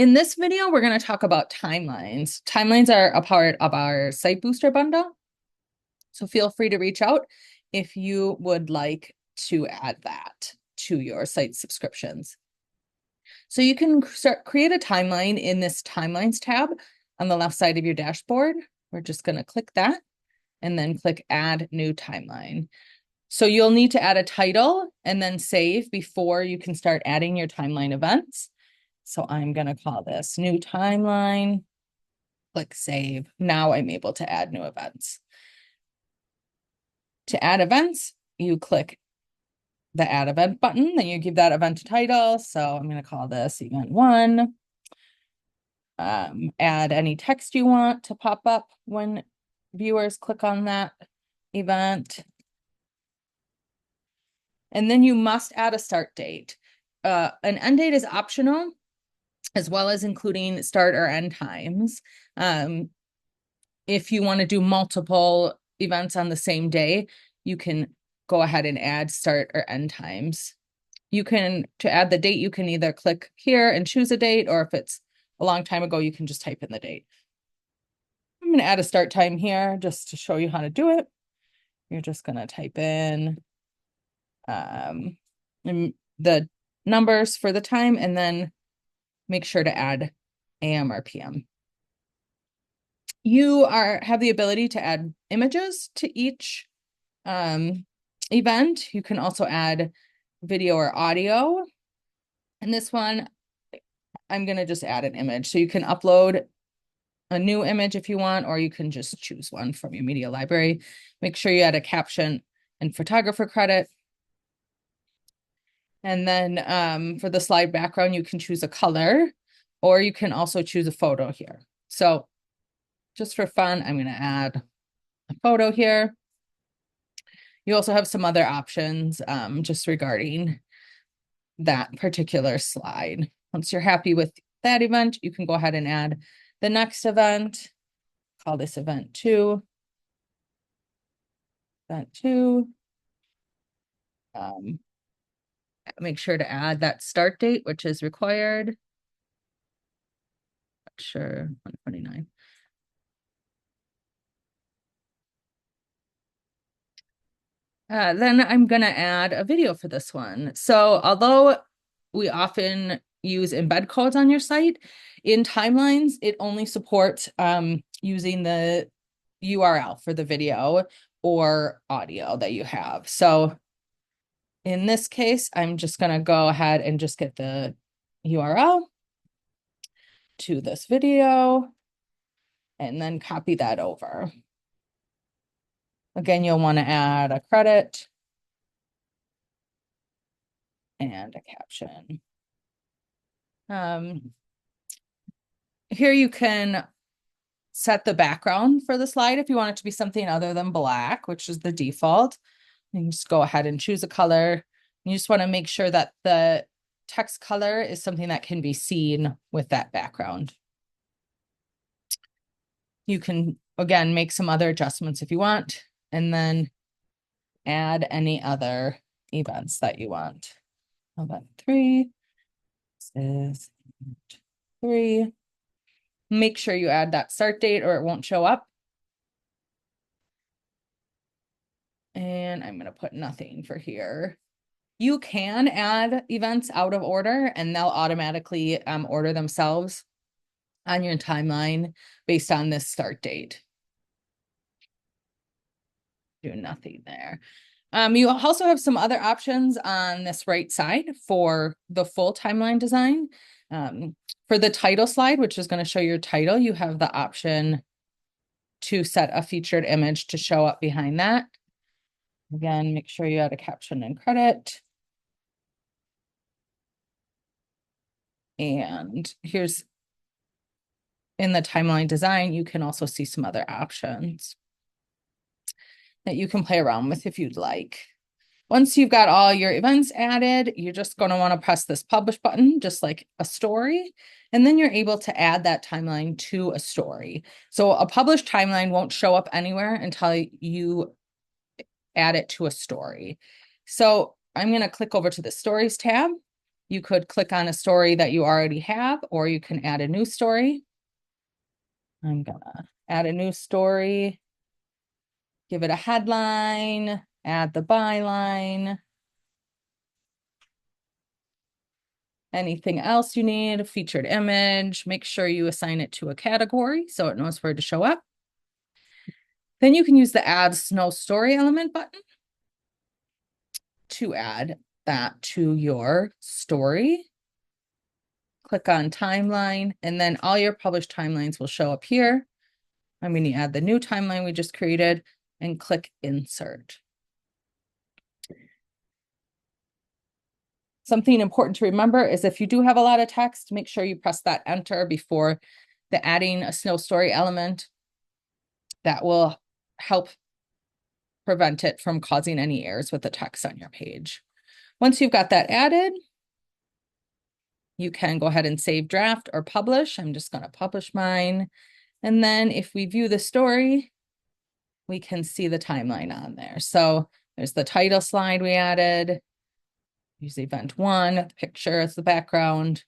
In this video, we're going to talk about timelines. Timelines are a part of our Site Booster bundle. So feel free to reach out if you would like to add that to your site subscriptions. So you can create a timeline in this Timelines tab on the left side of your dashboard. We're just going to click that and then click Add New Timeline. So you'll need to add a title and then save before you can start adding your timeline events. So I'm going to call this New Timeline, click Save. Now I'm able to add new events. To add events, you click the Add Event button, then you give that event a title. So I'm going to call this Event 1. Add any text you want to pop up when viewers click on that event. And then you must add a start date. An end date is optional, as well as including start or end times. If you want to do multiple events on the same day, you can go ahead and add start or end times. You can, to add the date, you can either click here and choose a date, or if it's a long time ago, you can just type in the date. I'm going to add a start time here just to show you how to do it. You're just going to type in the numbers for the time and then make sure to add AM or PM. You have the ability to add images to each event. You can also add video or audio. And this one, I'm going to just add an image. So you can upload a new image if you want, or you can just choose one from your media library. Make sure you add a caption and photographer credit. And then for the slide background, you can choose a color, or you can also choose a photo here. So just for fun, I'm going to add a photo here. You also have some other options just regarding that particular slide. Once you're happy with that event, you can go ahead and add the next event. Call this event 2. Event 2. Make sure to add that start date, which is required. Not sure, 129. Then I'm going to add a video for this one. So although we often use embed codes on your site, in timelines, it only supports using the URL for the video or audio that you have. So in this case, I'm just going to go ahead and just get the URL to this video and then copy that over. Again, you'll want to add a credit and a caption. Here you can set the background for the slide if you want it to be something other than black, which is the default. You can just go ahead and choose a color. You just want to make sure that the text color is something that can be seen with that background. You can, again, make some other adjustments if you want, and then add any other events that you want. Event 3. This is 3. Make sure you add that start date or it won't show up. And I'm going to put nothing for here. You can add events out of order and they'll automatically order themselves on your timeline based on this start date. Do nothing there. You also have some other options on this right side for the full timeline design. For the title slide, which is going to show your title, you have the option to set a featured image to show up behind that. Again, make sure you add a caption and credit. And here's in the timeline design, you can also see some other options that you can play around with if you'd like. Once you've got all your events added, you're just going to want to press this publish button, just like a story, and then you're able to add that timeline to a story. So a published timeline won't show up anywhere until you add it to a story. So I'm going to click over to the stories tab. You could click on a story that you already have, or you can add a new story. I'm gonna add a new story, give it a headline, add the byline. Anything else you need, a featured image, make sure you assign it to a category so it knows where to show up. Then you can use the add snow story element button to add that to your story. Click on timeline, and then all your published timelines will show up here. I'm going to add the new timeline we just created and click insert. Something important to remember is if you do have a lot of text, make sure you press that enter before the adding a snow story element. That will help prevent it from causing any errors with the text on your page. Once you've got that added, you can go ahead and save draft or publish. I'm just going to publish mine. And then if we view the story, we can see the timeline on there. So there's the title slide we added. Use event 1, the picture as the background.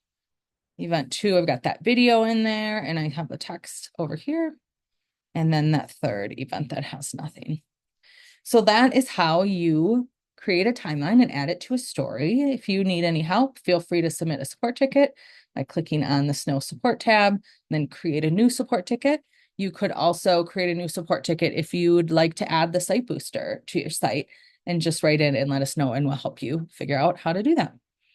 Event 2, I've got that video in there, and I have the text over here. And then that third event that has nothing. So that is how you create a timeline and add it to a story. If you need any help, feel free to submit a support ticket by clicking on the Snow support tab, then create a new support ticket. You could also create a new support ticket if you'd like to add the site booster to your site, and just write in and let us know, and we'll help you figure out how to do that.